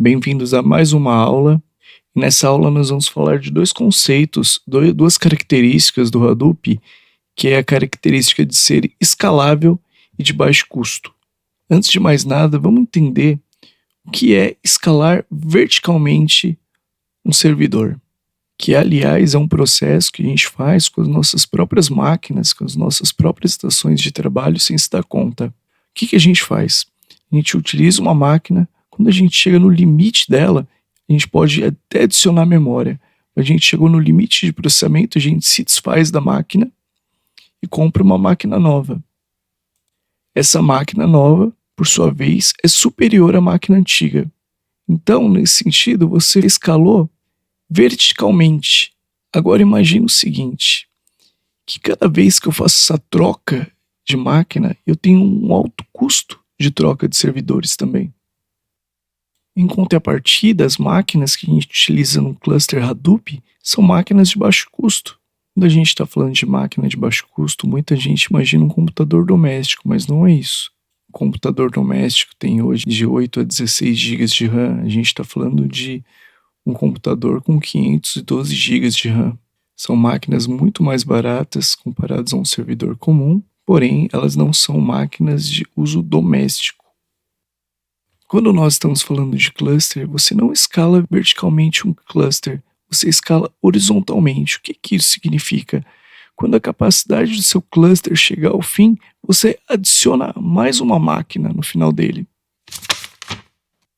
Bem-vindos a mais uma aula. Nessa aula nós vamos falar de dois conceitos, duas características do Hadoop, que é a característica de ser escalável e de baixo custo. Antes de mais nada, vamos entender o que é escalar verticalmente um servidor, que aliás é um processo que a gente faz com as nossas próprias máquinas, com as nossas próprias estações de trabalho sem se dar conta. O que a gente faz? A gente utiliza uma máquina. Quando a gente chega no limite dela, a gente pode até adicionar memória. A gente chegou no limite de processamento, a gente se desfaz da máquina e compra uma máquina nova. Essa máquina nova, por sua vez, é superior à máquina antiga. Então, nesse sentido, você escalou verticalmente. Agora imagine o seguinte, que cada vez que eu faço essa troca de máquina, eu tenho um alto custo de troca de servidores também. Em contrapartida, as máquinas que a gente utiliza no cluster Hadoop são máquinas de baixo custo. Quando a gente está falando de máquina de baixo custo, muita gente imagina um computador doméstico, mas não é isso. O computador doméstico tem hoje de 8 a 16 GB de RAM. A gente está falando de um computador com 512 GB de RAM. São máquinas muito mais baratas comparadas a um servidor comum, porém elas não são máquinas de uso doméstico. Quando nós estamos falando de cluster, você não escala verticalmente um cluster, você escala horizontalmente. O que isso significa? Quando a capacidade do seu cluster chegar ao fim, você adiciona mais uma máquina no final dele.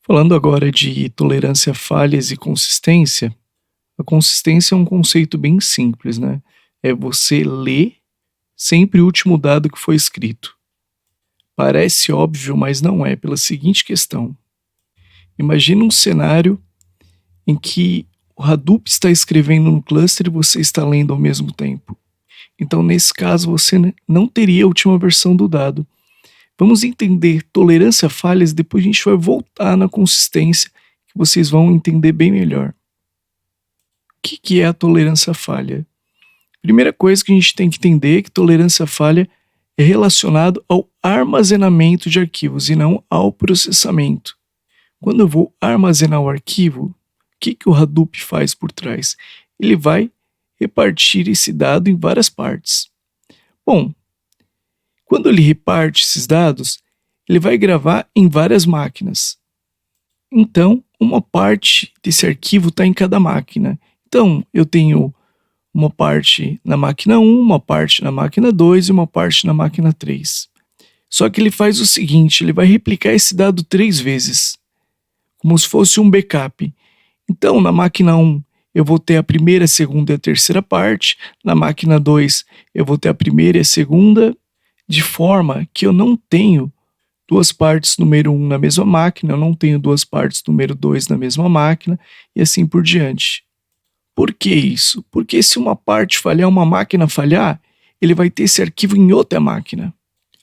Falando agora de tolerância a falhas e consistência, a consistência é um conceito bem simples, né? É você ler sempre o último dado que foi escrito. Parece óbvio, mas não é, pela seguinte questão. Imagina um cenário em que o Hadoop está escrevendo no cluster e você está lendo ao mesmo tempo. Então, nesse caso, você não teria a última versão do dado. Vamos entender tolerância a falhas e depois a gente vai voltar na consistência, que vocês vão entender bem melhor. O que é a tolerância à falha? Primeira coisa que a gente tem que entender é que tolerância à falha é relacionado ao armazenamento de arquivos e não ao processamento. Quando eu vou armazenar o arquivo, o que o Hadoop faz por trás? Ele vai repartir esse dado em várias partes. Bom, quando ele reparte esses dados, ele vai gravar em várias máquinas. Então, uma parte desse arquivo está em cada máquina. Então, eu tenho uma parte na máquina 1, uma parte na máquina 2 e uma parte na máquina 3. Só que ele faz o seguinte, ele vai replicar esse dado 3 vezes, como se fosse um backup. Então, na máquina 1, eu vou ter a primeira, a segunda e a terceira parte. Na máquina 2, eu vou ter a primeira e a segunda, de forma que eu não tenho duas partes número 1 na mesma máquina, eu não tenho duas partes número 2 na mesma máquina, e assim por diante. Por que isso? Porque se uma parte falhar, uma máquina falhar, ele vai ter esse arquivo em outra máquina.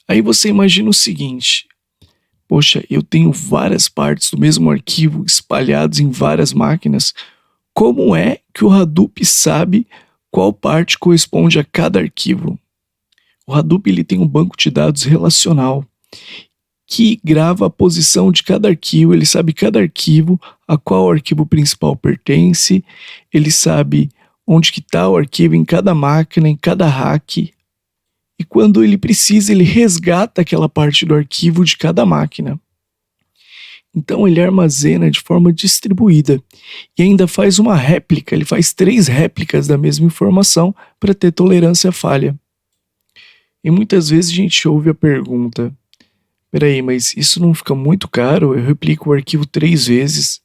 Aí você imagina o seguinte, poxa, eu tenho várias partes do mesmo arquivo espalhadas em várias máquinas. Como é que o Hadoop sabe qual parte corresponde a cada arquivo? O Hadoop ele tem um banco de dados relacional que grava a posição de cada arquivo, ele sabe cada arquivo, a qual arquivo principal pertence, ele sabe onde que está o arquivo em cada máquina, em cada rack. E quando ele precisa, ele resgata aquela parte do arquivo de cada máquina. Então ele armazena de forma distribuída e ainda faz uma réplica, ele faz 3 réplicas da mesma informação para ter tolerância à falha. E muitas vezes a gente ouve a pergunta, peraí, mas isso não fica muito caro? Eu replico o arquivo 3 vezes.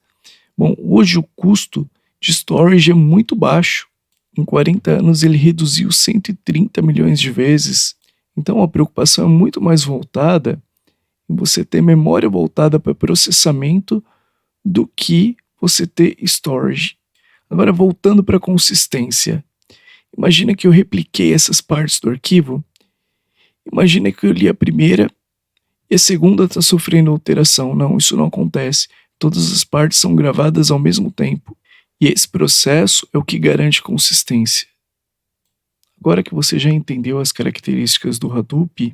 Bom, hoje o custo de storage é muito baixo. Em 40 anos ele reduziu 130 milhões de vezes. Então a preocupação é muito mais voltada em você ter memória voltada para processamento do que você ter storage. Agora voltando para a consistência. Imagina que eu repliquei essas partes do arquivo. Imagina que eu li a primeira e a segunda está sofrendo alteração. Não, isso não acontece. Todas as partes são gravadas ao mesmo tempo. E esse processo é o que garante consistência. Agora que você já entendeu as características do Hadoop,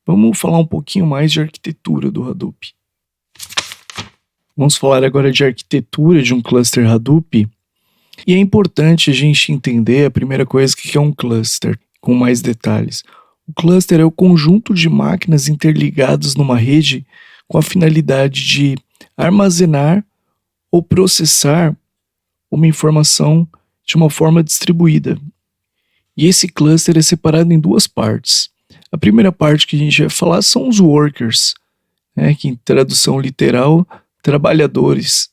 vamos falar um pouquinho mais de arquitetura do Hadoop. Vamos falar agora de arquitetura de um cluster Hadoop. E é importante a gente entender a primeira coisa que é um cluster, com mais detalhes. O cluster é o conjunto de máquinas interligadas numa rede com a finalidade de armazenar ou processar uma informação de uma forma distribuída. E esse cluster é separado em duas partes. A primeira parte que a gente vai falar são os workers, que em tradução literal, trabalhadores.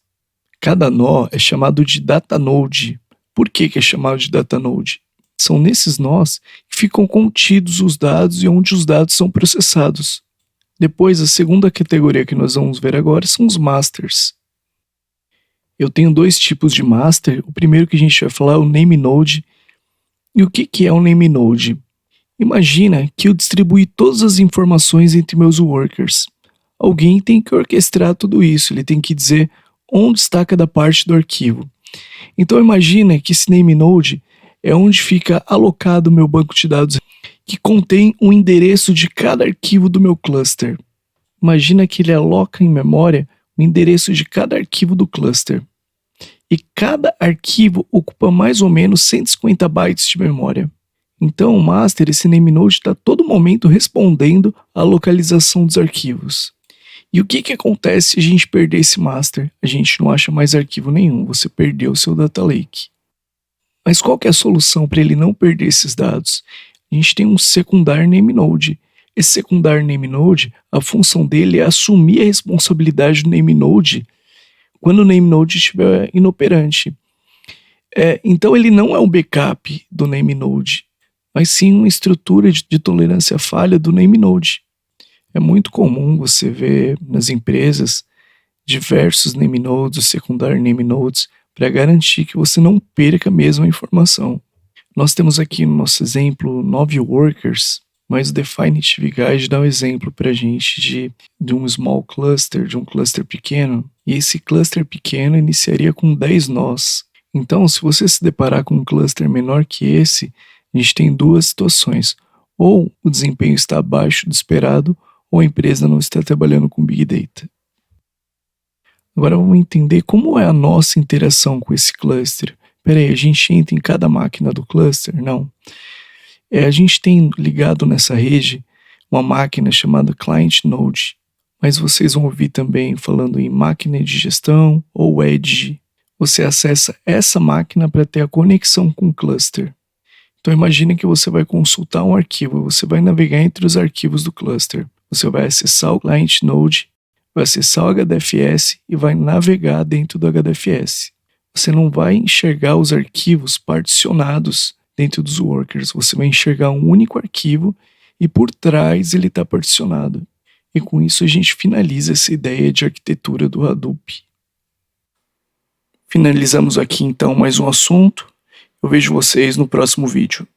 Cada nó é chamado de data node. Por que é chamado de data node? São nesses nós que ficam contidos os dados e onde os dados são processados. Depois, a segunda categoria que nós vamos ver agora são os masters. Eu tenho dois tipos de master. O primeiro que a gente vai falar é o name node. E o que é um name node? Imagina que eu distribuí todas as informações entre meus workers. Alguém tem que orquestrar tudo isso, ele tem que dizer onde está cada parte do arquivo. Então imagina que esse name node é onde fica alocado o meu banco de dados, que contém o endereço de cada arquivo do meu cluster. Imagina que ele aloca em memória o endereço de cada arquivo do cluster. E cada arquivo ocupa mais ou menos 150 bytes de memória. Então o master, esse name node, está a todo momento respondendo à localização dos arquivos. E o que acontece se a gente perder esse master? A gente não acha mais arquivo nenhum, você perdeu o seu data lake. Mas qual que é a solução para ele não perder esses dados? A gente tem um secondary name node. Esse secondary name node, a função dele é assumir a responsabilidade do name node quando o name node estiver inoperante. Então ele não é um backup do name node, mas sim uma estrutura de tolerância à falha do name node. É muito comum você ver nas empresas diversos name nodes, secondary name nodes, para garantir que você não perca a mesma informação. Nós temos aqui no nosso exemplo 9 workers, mas o Definitive Guide dá um exemplo para a gente de um small cluster, de um cluster pequeno, e esse cluster pequeno iniciaria com 10 nós. Então, se você se deparar com um cluster menor que esse, a gente tem duas situações. Ou o desempenho está abaixo do esperado, ou a empresa não está trabalhando com Big Data. Agora vamos entender como é a nossa interação com esse cluster. Peraí, a gente entra em cada máquina do cluster? Não. A gente tem ligado nessa rede uma máquina chamada Client Node, mas vocês vão ouvir também falando em máquina de gestão ou Edge. Você acessa essa máquina para ter a conexão com o cluster. Então imagine que você vai consultar um arquivo, você vai navegar entre os arquivos do cluster. Você vai acessar o Client Node, vai acessar o HDFS e vai navegar dentro do HDFS. Você não vai enxergar os arquivos particionados dentro dos workers, você vai enxergar um único arquivo e por trás ele está particionado. E com isso a gente finaliza essa ideia de arquitetura do Hadoop. Finalizamos aqui então mais um assunto. Eu vejo vocês no próximo vídeo.